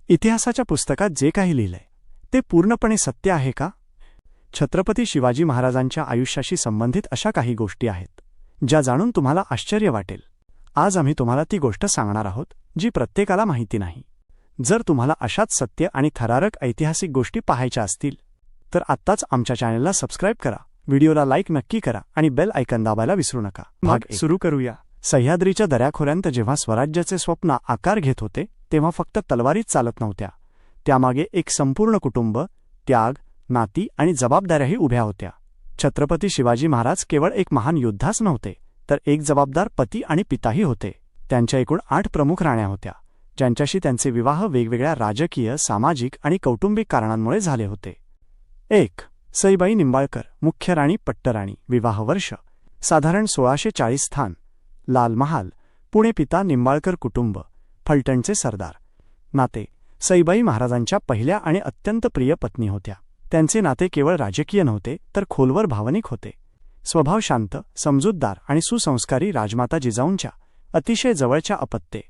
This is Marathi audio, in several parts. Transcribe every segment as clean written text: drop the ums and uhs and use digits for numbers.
इतिहासाच्या पुस्तकात जे काही लिहिलंय ते पूर्णपणे सत्य आहे का? छत्रपती शिवाजी महाराजांच्या आयुष्याशी संबंधित अशा काही गोष्टी आहेत ज्या जाणून तुम्हाला आश्चर्य वाटेल. आज आम्ही तुम्हाला ती गोष्ट सांगणार आहोत जी प्रत्येकाला माहिती नाही. जर तुम्हाला अशाच सत्य आणि थरारक ऐतिहासिक गोष्टी पाहायच्या असतील तर आत्ताच आमच्या चॅनलला सबस्क्राईब करा, व्हिडिओला लाईक नक्की करा आणि बेल आयकॉन दाबायला विसरू नका. भाग सुरू करूया. सह्याद्रीच्या दऱ्याखोऱ्यांत जेव्हा स्वराज्याचे स्वप्न आकार घेत होते तेव्हा फक्त तलवारीच चालत नव्हत्या, त्यामागे एक संपूर्ण कुटुंब, त्याग, नाती आणि जबाबदाऱ्याही उभ्या होत्या. छत्रपती शिवाजी महाराज केवळ एक महान योद्धाच नव्हते तर एक जबाबदार पती आणि पिताही होते. त्यांच्या एकूण 8 प्रमुख राण्या होत्या ज्यांच्याशी त्यांचे विवाह वेगवेगळ्या राजकीय, सामाजिक आणि कौटुंबिक कारणांमुळे झाले होते. 1. सईबाई निंबाळकर, मुख्य राणी पट्टराणी. विवाह वर्ष साधारण 1640. स्थान लाल महाल, पुणे. पिता निंबाळकर कुटुंब, फलटणचे सरदार. नाते सईबाई महाराजांच्या पहिल्या आणि अत्यंत प्रिय पत्नी होत्या. त्यांचे नाते केवळ राजकीय नव्हते तर खोलवर भावनिक होते. स्वभाव शांत, समजूतदार आणि सुसंस्कारी राजमाता जिजाऊंच्या अतिशय जवळच्या अपत्ये.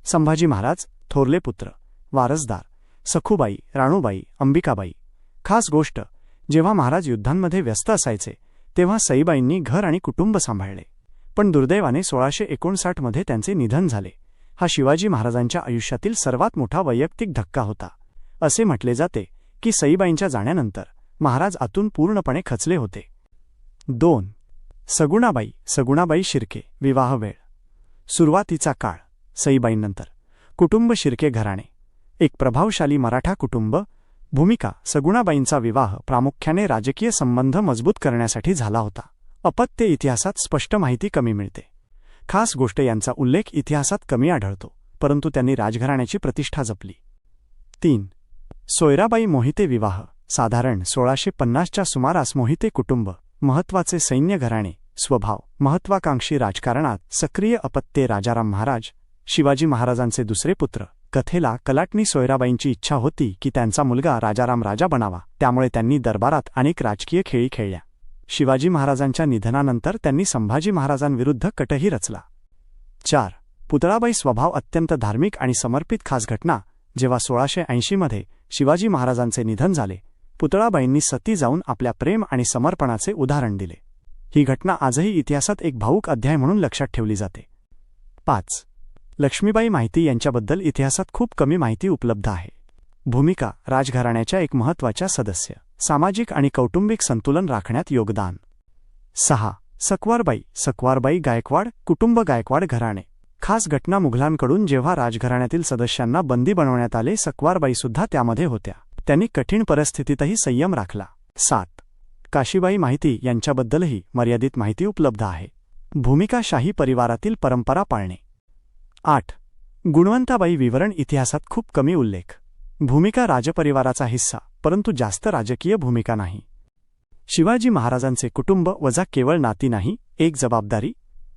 संभाजी महाराज थोरले पुत्र, वारसदार. सखूबाई, राणूबाई, अंबिकाबाई. खास गोष्ट, जेव्हा महाराज युद्धांमध्ये व्यस्त असायचे तेव्हा सईबाईंनी घर आणि कुटुंब सांभाळले. पण दुर्दैवाने 1659 मध्ये त्यांचे निधन झाले. हा शिवाजी महाराजांच्या आयुष्यातील सर्वात मोठा वैयक्तिक धक्का होता. असे म्हटले जाते की सईबाईंच्या जाण्यानंतर महाराज आतून पूर्णपणे खचले होते. 2. सगुणाबाई, सगुणाबाई शिर्के. विवाह वेळ सुरुवातीचा काळ सईबाईंनंतर. कुटुंब शिर्के घराणे, एक प्रभावशाली मराठा कुटुंब. भूमिका सगुणाबाईंचा विवाह प्रामुख्याने राजकीय संबंध मजबूत करण्यासाठी झाला होता. अपत्य इतिहासात स्पष्ट माहिती कमी मिळते. खास गोष्ट, यांचा उल्लेख इतिहासात कमी आढळतो, परंतु त्यांनी राजघराण्याची प्रतिष्ठा जपली. 3. सोयराबाई मोहिते. विवाह साधारण 1650च्या सुमारास. मोहिते कुटुंब महत्त्वाचे सैन्य घराणे. स्वभाव महत्त्वाकांक्षी, राजकारणात सक्रिय. अपत्ये राजाराम महाराज, शिवाजी महाराजांचे दुसरे पुत्र. कथेला कलाटणी सोयराबाईंची इच्छा होती की त्यांचा मुलगा राजाराम राजा बनावा, त्यामुळे त्यांनी दरबारात अनेक राजकीय खेळी खेळल्या. शिवाजी महाराजांच्या निधनानंतर त्यांनी संभाजी महाराजांविरुद्ध कटही रचला. 4. पुतळाबाई. स्वभाव अत्यंत धार्मिक आणि समर्पित. खास घटना, जेव्हा 1680 मध्ये शिवाजी महाराजांचे निधन झाले, पुतळाबाईंनी सती जाऊन आपल्या प्रेम आणि समर्पणाचे उदाहरण दिले. ही घटना आजही इतिहासात एक भावूक अध्याय म्हणून लक्षात ठेवली जाते. 5. लक्ष्मीबाई. माहिती, यांच्याबद्दल इतिहासात खूप कमी माहिती उपलब्ध आहे. भूमिका राजघराण्याच्या एक महत्त्वाच्या सदस्य, सामाजिक आणि कौटुंबिक संतुलन राखण्यात योगदान. 6. सकवारबाई. सकवारबाई गायकवाड कुटुंब. गायकवाड घराणे. खास घटना, मुघलांकडून जेव्हा राजघराण्यातील सदस्यांना बंदी बनवण्यात आले, सकवारबाईसुद्धा त्यामध्ये होत्या. त्यांनी कठीण परिस्थितीतही संयम राखला. 7. काशीबाई. माहिती, यांच्याबद्दलही मर्यादित माहिती उपलब्ध आहे. भूमिका शाही परिवारातील परंपरा पाळणे. 8. गुणवंताबाई. विवरण, इतिहासात खूप कमी उल्लेख. भूमिका राजपरिवाराचा हिस्सा, परंतु जास्त राजकीय भूमिका नाही. शिवाजी महाराजांचे कुटुंब वजा केवळ नाती नाही, एक जबाबदारी.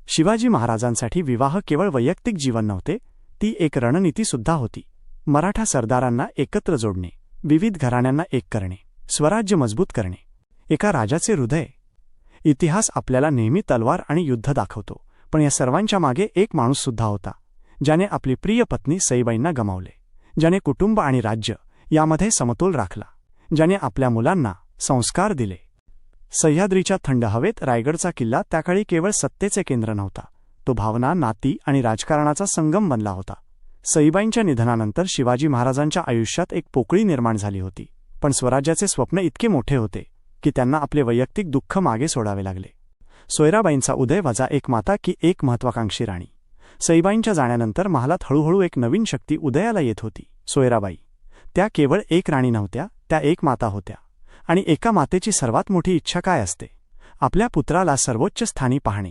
शिवाजी महाराजांसाठी विवाह केवळ वैयक्तिक जीवन नव्हते, ती एक रणनीतीसुद्धा होती. मराठा सरदारांना एकत्र जोडणे, विविध घराण्यांना एक करणे, स्वराज्य मजबूत करणे. एका राजाचे हृदय. इतिहास आपल्याला नेहमी तलवार आणि युद्ध दाखवतो, पण या सर्वांच्या मागे एक माणूससुद्धा होता ज्याने आपली प्रिय पत्नी सईबाईंना गमावले, ज्याने कुटुंब आणि राज्य यामध्ये समतोल राखला, ज्याने आपल्या मुलांना संस्कार दिले. सह्याद्रीच्या थंड हवेत रायगडचा किल्ला त्याकाळी केवळ सत्तेचे केंद्र नव्हता, तो भावना, नाती आणि राजकारणाचा संगम बनला होता. सईबाईंच्या निधनानंतर शिवाजी महाराजांच्या आयुष्यात एक पोकळी निर्माण झाली होती, पण स्वराज्याचे स्वप्न इतके मोठे होते की त्यांना आपले वैयक्तिक दुःख मागे सोडावे लागले. सोयराबाईंचा उदय वजा एक माता की एक महत्त्वाकांक्षी राणी. सईबाईंच्या जाण्यानंतर महालात हळूहळू एक नवीन शक्ती उदयाला येत होती, सोयराबाई. त्या केवळ एक राणी नव्हत्या, त्या एक माता होत्या. आणि एका मातेची सर्वात मोठी इच्छा काय असते? आपल्या पुत्राला सर्वोच्च स्थानी पाहणे.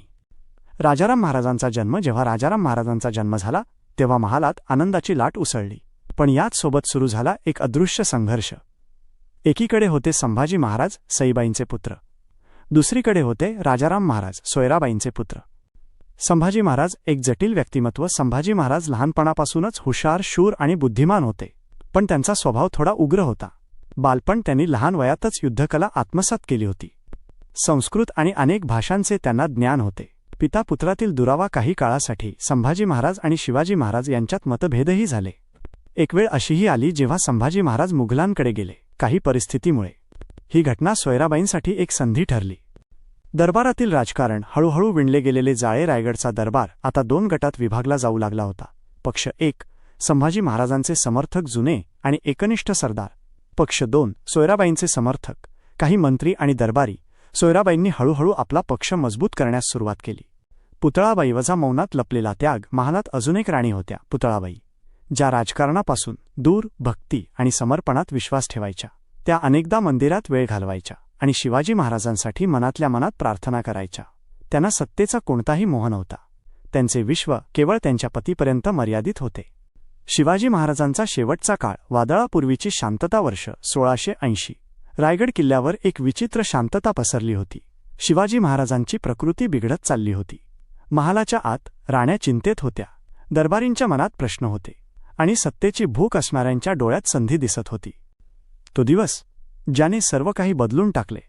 राजाराम महाराजांचा जन्म. जेव्हा राजाराम महाराजांचा जन्म झाला तेव्हा महालात आनंदाची लाट उसळली, पण याच सोबत सुरू झाला एक अदृश्य संघर्ष. एकीकडे होते संभाजी महाराज, सईबाईंचे पुत्र. दुसरीकडे होते राजाराम महाराज, सोयराबाईंचे पुत्र. संभाजी महाराज एक जटिल व्यक्तिमत्व. संभाजी महाराज लहानपणापासूनच हुशार, शूर आणि बुद्धिमान होते, पण त्यांचा स्वभाव थोडा उग्र होता. बालपण त्यांनी लहान वयातच युद्धकला आत्मसात केली होती. संस्कृत आणि अनेक भाषांचे त्यांना ज्ञान होते. पिता पुत्रातील दुरावा काही काळासाठी संभाजी महाराज आणि शिवाजी महाराज यांच्यात मतभेदही झाले. एक वेळ अशीही आली जेव्हा संभाजी महाराज मुघलांकडे गेले, काही परिस्थितीमुळे. ही घटना सोयराबाईंसाठी एक संधी ठरली. दरबारातील राजकारण हळूहळू विणले गेलेले जाळे. रायगडचा दरबार आता 2 गटात विभागला जाऊ लागला होता. पक्ष 1 संभाजी महाराजांचे समर्थक जुने आणि एकनिष्ठ सरदार. पक्ष 2 सोयराबाईंचे समर्थक, काही मंत्री आणि दरबारी. सोयराबाईंनी हळूहळू आपला पक्ष मजबूत करण्यास सुरुवात केली. पुतळाबाई वजा मौनात लपलेला त्याग. महालात अजून एक राणी होत्या, पुतळाबाई, ज्या राजकारणापासून दूर भक्ती आणि समर्पणात विश्वास ठेवायच्या. त्या अनेकदा मंदिरात वेळ घालवायच्या आणि शिवाजी महाराजांसाठी मनातल्या मनात प्रार्थना करायच्या. त्यांना सत्तेचा कोणताही मोह नव्हता. त्यांचे विश्व केवळ त्यांच्या पतीपर्यंत मर्यादित होते. शिवाजी महाराजांचा शेवटचा काळ वादळापूर्वीची शांतता वर्ष 1680. रायगड किल्ल्यावर एक विचित्र शांतता पसरली होती. शिवाजी महाराजांची प्रकृती बिघडत चालली होती. महालाच्या आत राण्या चिंतेत होत्या, दरबारींच्या मनात प्रश्न होते आणि सत्तेची भूक असणाऱ्यांच्या डोळ्यात संधी दिसत होती. तो दिवस ज्याने सर्व काही बदलून टाकले.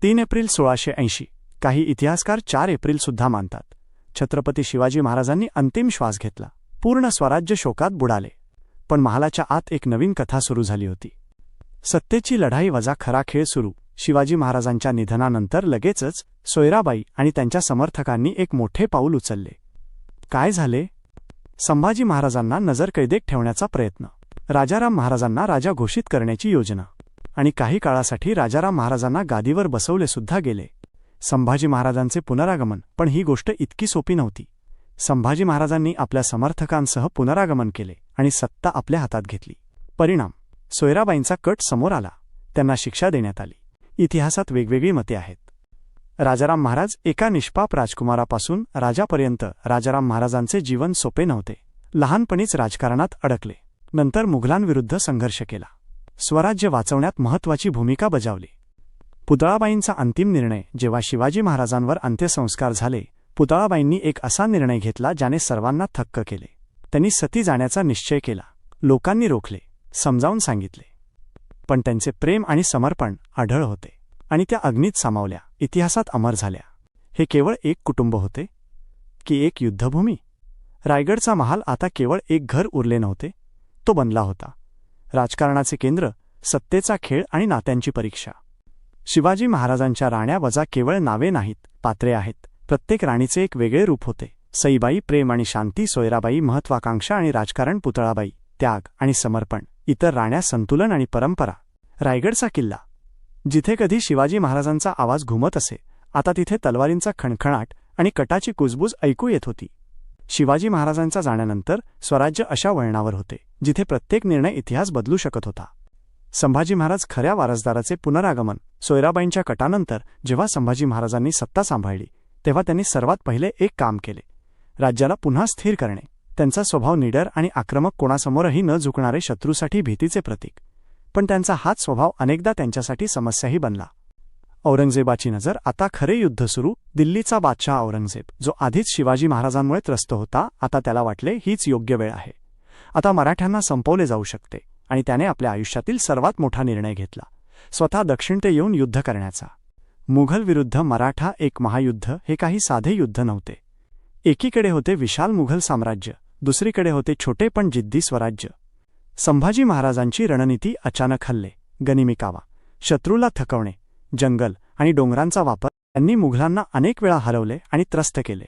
3 एप्रिल 1680. काही इतिहासकार 4 एप्रिलसुद्धा मानतात. छत्रपती शिवाजी महाराजांनी अंतिम श्वास घेतला. पूर्ण स्वराज्य शोकात बुडाले. पण महालाच्या आत एक नवीन कथा सुरू झाली होती. सत्तेची लढाई वजा खरा खेळ सुरू. शिवाजी महाराजांच्या निधनानंतर लगेचच सोयराबाई आणि त्यांच्या समर्थकांनी एक मोठे पाऊल उचलले. काय झाले? संभाजी महाराजांना नजरकैदेत ठेवण्याचा प्रयत्न, राजाराम महाराजांना राजा घोषित करण्याची योजना आणि काही काळासाठी राजाराम महाराजांना गादीवर बसवलेसुद्धा गेले. संभाजी महाराजांचे पुनरागमन. पण ही गोष्ट इतकी सोपी नव्हती. संभाजी महाराजांनी आपल्या समर्थकांसह पुनरागमन केले आणि सत्ता आपल्या हातात घेतली. परिणाम, सोयराबाईंचा कट समोर आला. त्यांना शिक्षा देण्यात आली. इतिहासात वेगवेगळी मते आहेत. राजाराम महाराज एका निष्पाप राजकुमारापासून राजापर्यंत. राजाराम महाराजांचे जीवन सोपे नव्हते. लहानपणीच राजकारणात अडकले. नंतर मुघलांविरुद्ध संघर्ष केला. स्वराज्य वाचवण्यात महत्त्वाची भूमिका बजावली. पुतळाबाईंचा अंतिम निर्णय. जेव्हा शिवाजी महाराजांवर अंत्यसंस्कार झाले, पुतळाबाईंनी एक असा निर्णय घेतला ज्याने सर्वांना थक्क केले. त्यांनी सती जाण्याचा निश्चय केला. लोकांनी रोखले, समजावून सांगितले, पण त्यांचे प्रेम आणि समर्पण अढळ होते आणि त्या अग्नीत सामावल्या, इतिहासात अमर झाल्या. हे केवळ एक कुटुंब होते की एक युद्धभूमी? रायगडचा महाल आता केवळ एक घर उरले नव्हते, तो बनला होता राजकारणाचे केंद्र, सत्तेचा खेळ आणि नात्यांची परीक्षा. शिवाजी महाराजांच्या राण्या वजा केवळ नावे नाहीत, पात्रे आहेत. प्रत्येक राणीचे एक वेगळे रूप होते. सईबाई प्रेम आणि शांती, सोयराबाई महत्वाकांक्षा आणि राजकारण, पुतळाबाई त्याग आणि समर्पण, इतर राण्या संतुलन आणि परंपरा. रायगडचा किल्ला, जिथे कधी शिवाजी महाराजांचा आवाज घुमत असे, आता तिथे तलवारींचा खणखणाट आणि कटाची कुजबूज ऐकू येत होती. शिवाजी महाराजांच्या जाण्यानंतर स्वराज्य अशा वळणावर होते जिथे प्रत्येक निर्णय इतिहास बदलू शकत होता. संभाजी महाराज खऱ्या वारसदाराचे पुनरागमन. सोयराबाईंच्या कटानंतर जेव्हा संभाजी महाराजांनी सत्ता सांभाळली, तेव्हा त्यांनी सर्वात पहिले एक काम केले, राज्याला पुन्हा स्थिर करणे. त्यांचा स्वभाव निडर आणि आक्रमक, कोणासमोरही न झुकणारे, शत्रूसाठी भीतीचे प्रतीक. पण त्यांचा हाच स्वभाव अनेकदा त्यांच्यासाठी समस्याही बनला. औरंगजेबाची नजर. आता खरे युद्ध सुरू. दिल्लीचा बादशाह औरंगजेब, जो आधीच शिवाजी महाराजांमुळे त्रस्त होता, आता त्याला वाटले हीच योग्य वेळ आहे. आता मराठ्यांना संपवले जाऊ शकते आणि त्याने आपल्या आयुष्यातील सर्वात मोठा निर्णय घेतला, स्वतः दक्षिणते येऊन युद्ध करण्याचा. मुघल विरुद्ध मराठा एक महायुद्ध हे काही साधे युद्ध नव्हते. एकीकडे होते विशाल मुघल साम्राज्य, दुसरीकडे होते छोटे पण जिद्दी स्वराज्य. संभाजी महाराजांची रणनीती. अचानक हल्ले, गनिमी कावा, शत्रूला थकवणे, जंगल आणि डोंगरांचा वापर. त्यांनी मुघलांना अनेक वेळा हरवले आणि त्रस्त केले.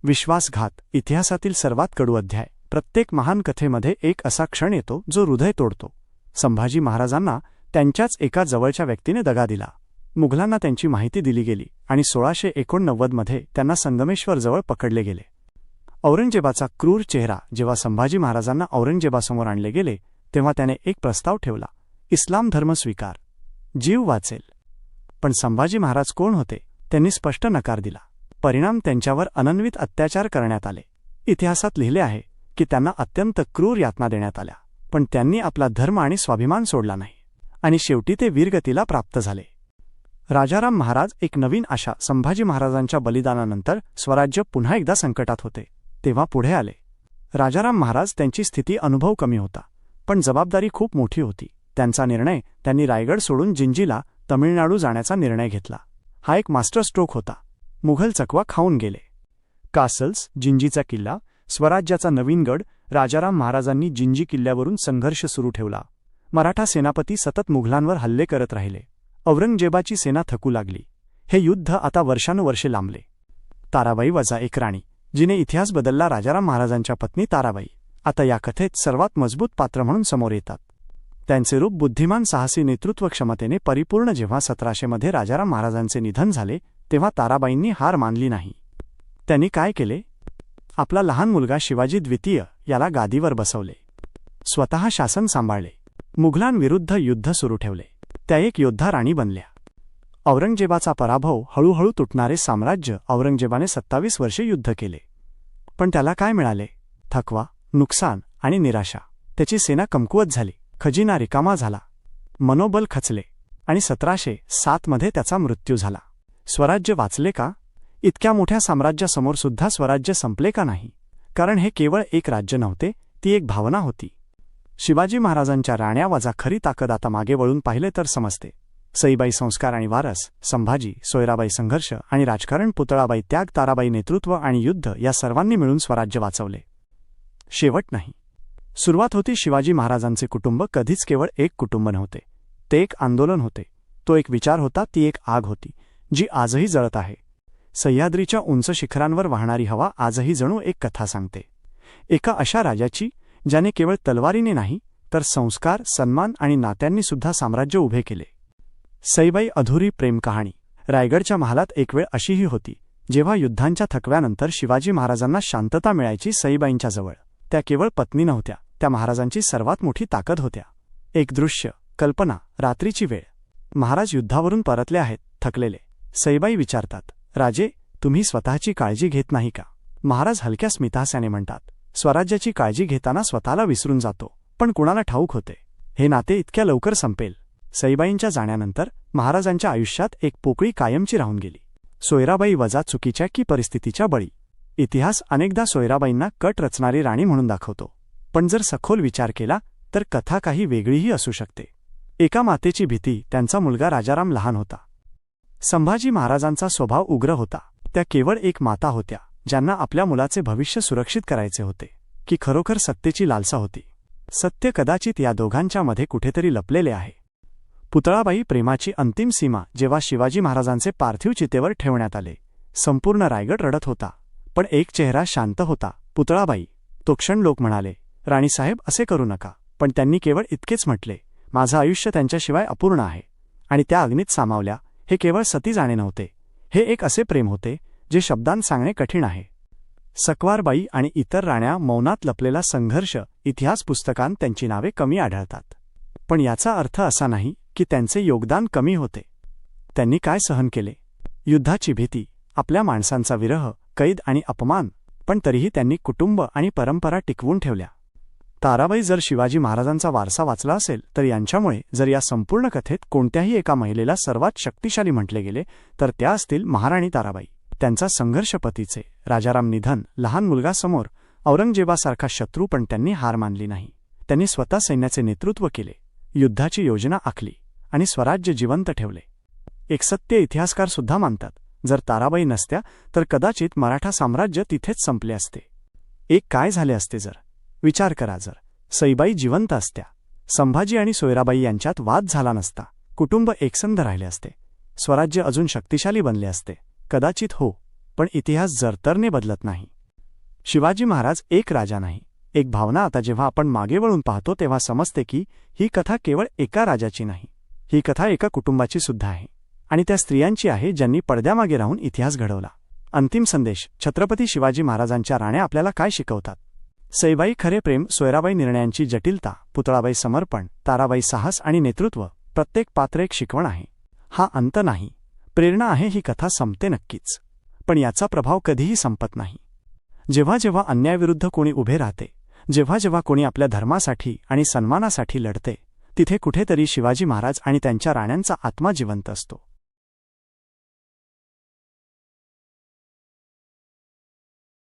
विश्वासघात. इतिहासातील सर्वात कडू अध्याय. प्रत्येक महान कथेमध्ये एक असा क्षण येतो जो हृदय तोडतो. संभाजी महाराजांना त्यांच्याच एका जवळच्या व्यक्तीने दगा दिला. मुघलांना त्यांची माहिती दिली गेली आणि 1689 मध्ये त्यांना संगमेश्वरजवळ पकडले गेले. औरंगजेबाचा क्रूर चेहरा. जेव्हा संभाजी महाराजांना औरंगजेबासमोर आणले गेले, तेव्हा त्याने एक प्रस्ताव ठेवला, इस्लाम धर्म स्वीकार, जीव वाचेल. पण संभाजी महाराज कोण होते? त्यांनी स्पष्ट नकार दिला. परिणाम, त्यांच्यावर अनन्वित अत्याचार करण्यात आले. इतिहासात लिहिले आहे की त्यांना अत्यंत क्रूर यातना देण्यात आल्या, पण त्यांनी आपला धर्म आणि स्वाभिमान सोडला नाही आणि शेवटी ते वीरगतीला प्राप्त झाले. राजाराम महाराज एक नवीन आशा. संभाजी महाराजांच्या बलिदानानंतर स्वराज्य पुन्हा एकदा संकटात होते. तेव्हा पुढे आले राजाराम महाराज. त्यांची स्थिती अनुभव कमी होता, पण जबाबदारी खूप मोठी होती. त्यांचा निर्णय. त्यांनी रायगड सोडून जिंजीला, तमिळनाडू जाण्याचा निर्णय घेतला. हा एक मास्टर स्ट्रोक होता. मुघल चकवा खाऊन गेले. कासल्स, जिंजीचा किल्ला, स्वराज्याचा नवीन गड, राजाराम महाराजांनी जिंजी किल्ल्यावरून संघर्ष सुरू ठेवला. मराठा सेनापती सतत मुघलांवर हल्ले करत राहिले. औरंगजेबाची सेना थकू लागली. हे युद्ध आता वर्षानुवर्षे लांबले. ताराबाई वजा एक राणी, जिने इतिहास बदलला. राजाराम महाराजांच्या पत्नी ताराबाई आता या कथेत सर्वात मजबूत पात्र म्हणून समोर येतात. त्यांचे रूप बुद्धिमान, साहसी, नेतृत्व क्षमतेने परिपूर्ण. जेव्हा 1700 मध्ये राजाराम महाराजांचे निधन झाले तेव्हा ताराबाईंनी हार मानली नाही. त्यांनी काय केले? आपला लहान मुलगा शिवाजी द्वितीय याला गादीवर बसवले. स्वतः शासन सांभाळले. मुघलांविरुद्ध युद्ध सुरू ठेवले. त्या एक योद्धा राणी बनल्या. औरंगजेबाचा पराभव, हळूहळू तुटणारे साम्राज्य. औरंगजेबाने 27 वर्षे युद्ध केले, पण त्याला काय मिळाले? थकवा, नुकसान आणि निराशा. त्याची सेना कमकुवत झाली. खजिना रिकामा झाला. मनोबल खचले आणि 1707 मध्ये त्याचा मृत्यू झाला. स्वराज्य वाचले का? इतक्या मोठ्या साम्राज्यासमोर सुद्धा स्वराज्य संपले का नाही? कारण हे केवळ एक राज्य नव्हते, ती एक भावना होती. शिवाजी महाराजांच्या राण्या वजा खरी ताकद. आता मागे वळून पाहिले तर समजते. सईबाई संस्कार आणि वारस, संभाजी, सोयराबाई संघर्ष आणि राजकारण, पुतळाबाई त्याग, ताराबाई नेतृत्व आणि युद्ध, या सर्वांनी मिळून स्वराज्य वाचवले. शेवट नाही, सुरुवात होती. शिवाजी महाराजांचे कुटुंब कधीच केवळ एक कुटुंब नव्हते. ते एक आंदोलन होते. तो एक विचार होता. ती एक आग होती जी आजही जळत आहे. सह्याद्रीच्या उंच शिखरांवर वाहणारी हवा आजही जणू एक कथा सांगते. एका अशा राजाची ज्याने केवळ तलवारीने नाही तर संस्कार, सन्मान आणि नात्यांनी सुद्धा साम्राज्य उभे केले. सईबाई अधुरी प्रेम कहाणी. रायगडच्या महालात एक वेळ अशीही होती जेव्हा युद्धांच्या थकव्यानंतर शिवाजी महाराजांना शांतता मिळायची. सईबाईंच्या जवळ त्या केवळ पत्नी नव्हत्या, त्या महाराजांची सर्वात मोठी ताकद होत्या. एक दृश्य, कल्पना, रात्रीची वेळ. महाराज युद्धावरून परतले आहेत, थकलेले. सईबाई विचारतात, राजे, तुम्ही स्वतःची काळजी घेत नाही का? महाराज हलक्या स्मितहास्याने म्हणतात, स्वराज्याची काळजी घेताना स्वतःला विसरून जातो. पण कुणाला ठाऊक होते हे नाते इतक्या लवकर संपेल? सईबाईंच्या जाण्यानंतर महाराजांच्या आयुष्यात एक पोकळी कायमची राहून गेली. सोयराबाई वजा चुकीच्या की परिस्थितीच्या बळी. इतिहास अनेकदा सोयराबाईंना कट रचणारी राणी म्हणून दाखवतो, पण जर सखोल विचार केला तर कथा काही वेगळीही असू शकते. एका मातेची भीती. त्यांचा मुलगा राजाराम लहान होता. संभाजी महाराजांचा स्वभाव उग्र होता. त्या केवळ एक माता होत्या ज्यांना आपल्या मुलाचे भविष्य सुरक्षित करायचे होते. की खरोखर सत्तेची लालसा होती? सत्य कदाचित या दोघांच्या मध्ये कुठेतरी लपलेले आहे. पुतळाबाई प्रेमाची अंतिम सीमा. जेव्हा शिवाजी महाराजांचे पार्थिव चितेवर ठेवण्यात आले, संपूर्ण रायगड रडत होता, पण एक चेहरा शांत होता, पुतळाबाई. तो क्षण लोक म्हणाले, राणीसाहेब असे करू नका, पण त्यांनी केवळ इतकेच म्हटले, माझं आयुष्य त्यांच्याशिवाय अपूर्ण आहे. आणि त्या अग्नीत सामावल्या. हे केवळ सती जाणे नव्हते, हे एक असे प्रेम होते जे शब्दांत सांगणे कठीण आहे. सकवारबाई आणि इतर राण्या, मौनात लपलेला संघर्ष. इतिहास पुस्तकांत त्यांची नावे कमी आढळतात, पण याचा अर्थ असा नाही की त्यांचे योगदान कमी होते. त्यांनी काय सहन केले? युद्धाची भीती, आपल्या माणसांचा विरह, कैद आणि अपमान, पण तरीही त्यांनी कुटुंब आणि परंपरा टिकवून ठेवल्या. ताराबाई जर शिवाजी महाराजांचा वारसा वाचला असेल तर यांच्यामुळे. जर या संपूर्ण कथेत कोणत्याही एका महिलेला सर्वात शक्तिशाली म्हटले गेले तर त्या असतील महाराणी ताराबाई. त्यांचा संघर्ष, पतीचे राजाराम निधन, लहान मुलगा समोर, औरंगजेबासारखा शत्रू, पण त्यांनी हार मानली नाही. त्यांनी स्वतः सैन्याचे नेतृत्व केले, युद्धाची योजना आखली आणि स्वराज्य जिवंत ठेवले. एक सत्य इतिहासकार सुद्धा मानतात, जर ताराबाई नसत्या तर कदाचित मराठा साम्राज्य तिथेच संपले असते. एक काय झाले असते जर? विचार करा, जर सईबाई जिवंत असत्या, संभाजी आणि सोयराबाई यांच्यात वाद झाला नसता, कुटुंब एकसंध राहिले असते, स्वराज्य अजून शक्तिशाली बनले असते. कदाचित हो, पण इतिहास जरतरने बदलत नाही. शिवाजी महाराज एक राजा नाही, एक भावना. आता जेव्हा आपण मागे वळून पाहतो तेव्हा समजते की ही कथा केवळ एका राजाची नाही, ही कथा एका कुटुंबाची सुद्धा आहे. आणि त्या स्त्रियांची आहे ज्यांनी पडद्यामागे राहून इतिहास घडवला. अंतिम संदेश. छत्रपती शिवाजी महाराजांच्या राण्या आपल्याला काय शिकवतात? सईबाई खरे प्रेम, सोयराबाई निर्णयांची जटिलता, पुतळाबाई समर्पण, ताराबाई साहस आणि नेतृत्व. प्रत्येक पात्र एक शिकवण आहे. हा अंत नाही, प्रेरणा आहे. ही कथा संपते नक्कीच, पण याचा प्रभाव कधीही संपत नाही. जेव्हा जेव्हा अन्यायाविरुद्ध कोणी उभे राहते, जेव्हा जेव्हा कोणी आपल्या धर्मासाठी आणि सन्मानासाठी लढते, तिथे कुठेतरी शिवाजी महाराज आणि त्यांच्या राण्यांचा आत्मा जिवंत असतो.